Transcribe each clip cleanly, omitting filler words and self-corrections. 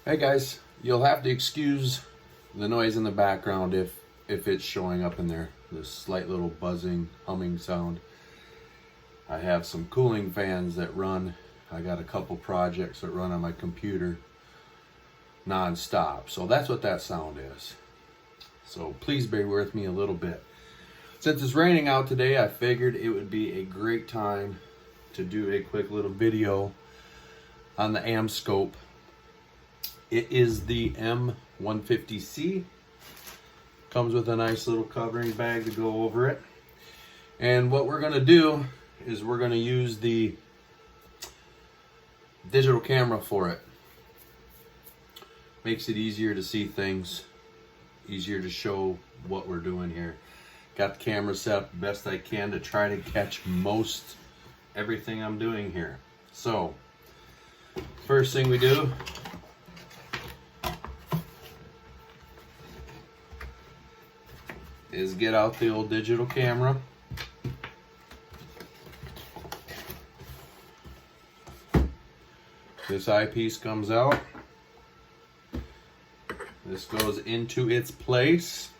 Hey guys, you'll have to excuse the noise in the background if it's showing up in there. This slight little buzzing, humming sound. I have some cooling fans that run. I got a couple projects that run on my computer non-stop. So that's what that sound is. So please bear with me a little bit. Since it's raining out today, I figured it would be a great time to do a quick little video on the Amscope. It is the M150C. Comes with a nice little covering bag to go over it. And what we're going to do is we're going to use the digital camera for it. Makes it easier to see things, easier to show what we're doing here. Got the camera set up the best I can to try to catch most everything I'm doing here. So, first thing we do is get out the old digital camera. This eyepiece comes out. This goes into its place.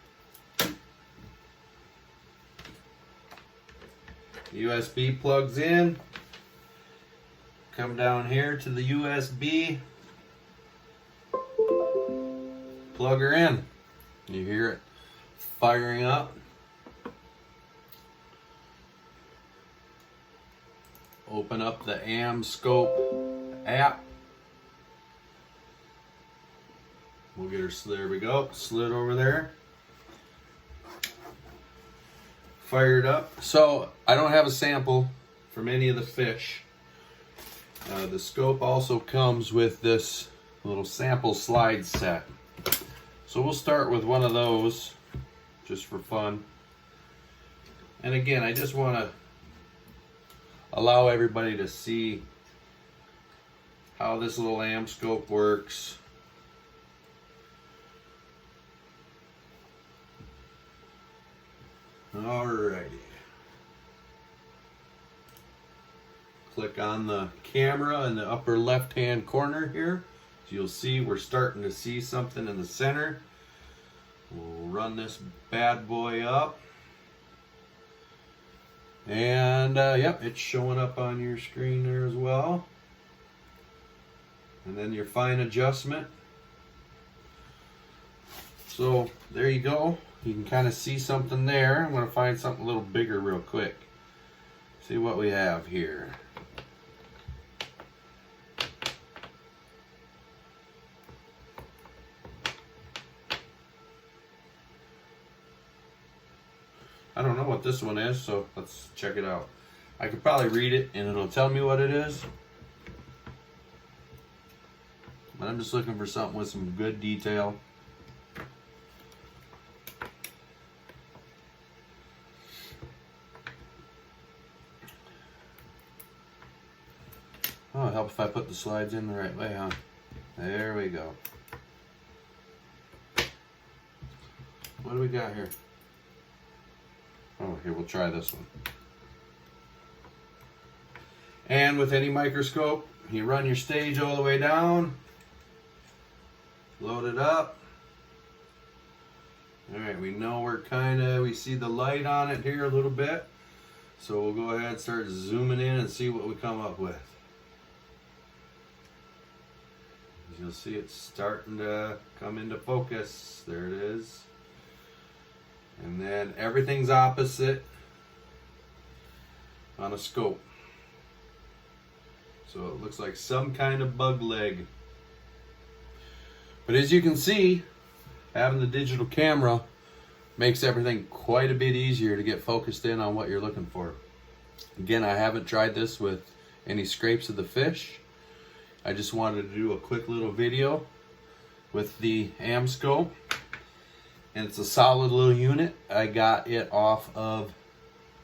USB plugs in. Come down here to the USB. Plug her in. You hear it firing up. Open up the Amscope app. We'll get her, there we go, slid over there. Fired up. So I don't have a sample from any of the fish. The scope also comes with this little sample slide set. So we'll start with one of those just for fun. And again, I just want to allow everybody to see how this little Amscope works. Alrighty. Click on the camera in the upper left hand corner here. So you'll see we're starting to see something in the center. We'll run this bad boy up. And yep, it's showing up on your screen there as well. And then your fine adjustment. So there you go. You can kind of see something there. I'm going to find something a little bigger real quick. See what we have here. I don't know what this one is, so let's check it out. I could probably read it and it'll tell me what it is. But I'm just looking for something with some good detail. Oh, it'll help if I put the slides in the right way, huh? There we go. What do we got here? Oh, here, we'll try this one. And with any microscope, you run your stage all the way down, load it up. All right, we know we see the light on it here a little bit. So we'll go ahead and start zooming in and see what we come up with. As you'll see, it's starting to come into focus. There it is. And then everything's opposite on a scope. So it looks like some kind of bug leg. But as you can see, having the digital camera makes everything quite a bit easier to get focused in on what you're looking for. Again, I haven't tried this with any scrapes of the fish. I just wanted to do a quick little video with the Amscope. And it's a solid little unit. I got it off of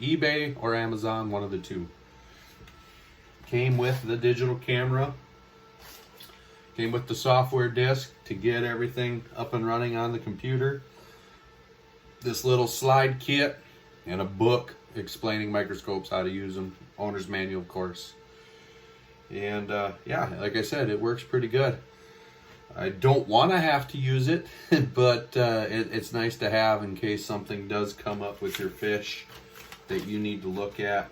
eBay or Amazon, one of the two. Came with the digital camera. Came with the software disk to get everything up and running on the computer. This little slide kit and a book explaining microscopes, how to use them. Owner's manual, of course. And yeah, like I said, it works pretty good. I don't want to have to use it, but it's nice to have in case something does come up with your fish that you need to look at.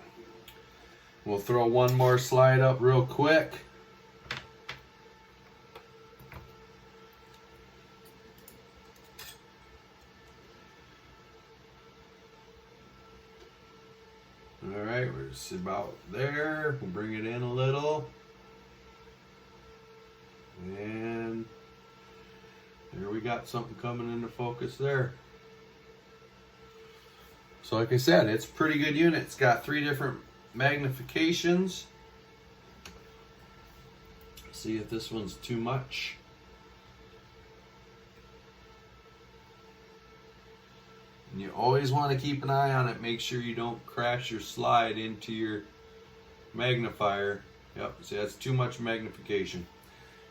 We'll throw one more slide up real quick. All right, we're just about there. We'll bring it in a little. And there we got something coming into focus there. So like I said, it's a pretty good unit. It's got 3 different magnifications. See if this one's too much. And you always want to keep an eye on it. Make sure you don't crash your slide into your magnifier. Yep, see, that's too much magnification.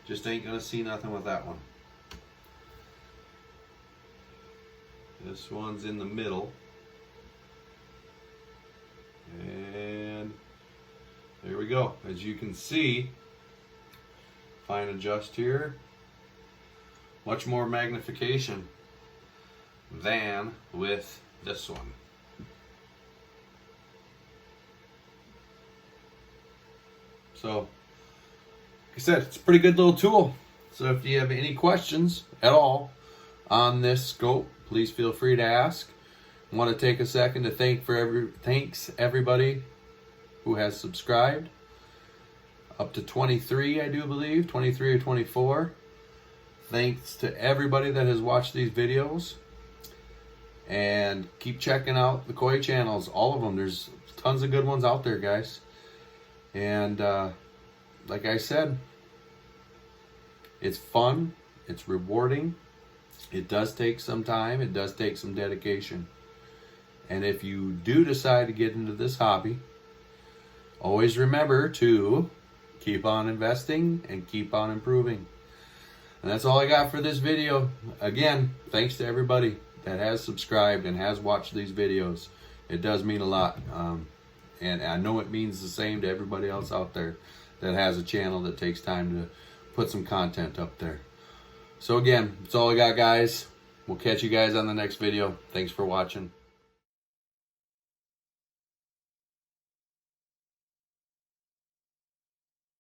Just ain't gonna see nothing with that one. This one's in the middle. And there we go. As you can see, fine adjust here. Much more magnification than with this one. So, like I said, it's a pretty good little tool. So if you have any questions at all on this scope, please feel free to ask. I want to take a second to thanks everybody who has subscribed. Up to 23, I do believe, 23 or 24. Thanks to everybody that has watched these videos. And keep checking out the koi channels, all of them. There's tons of good ones out there, guys. And like I said, it's fun, it's rewarding. It does take some time, it does take some dedication. And if you do decide to get into this hobby, always remember to keep on investing and keep on improving. And that's all I got for this video. Again, thanks to everybody that has subscribed and has watched these videos. It does mean a lot. And I know it means the same to everybody else out there that has a channel that takes time to put some content up there. So again, that's all I got, guys. We'll catch you guys on the next video. Thanks for watching.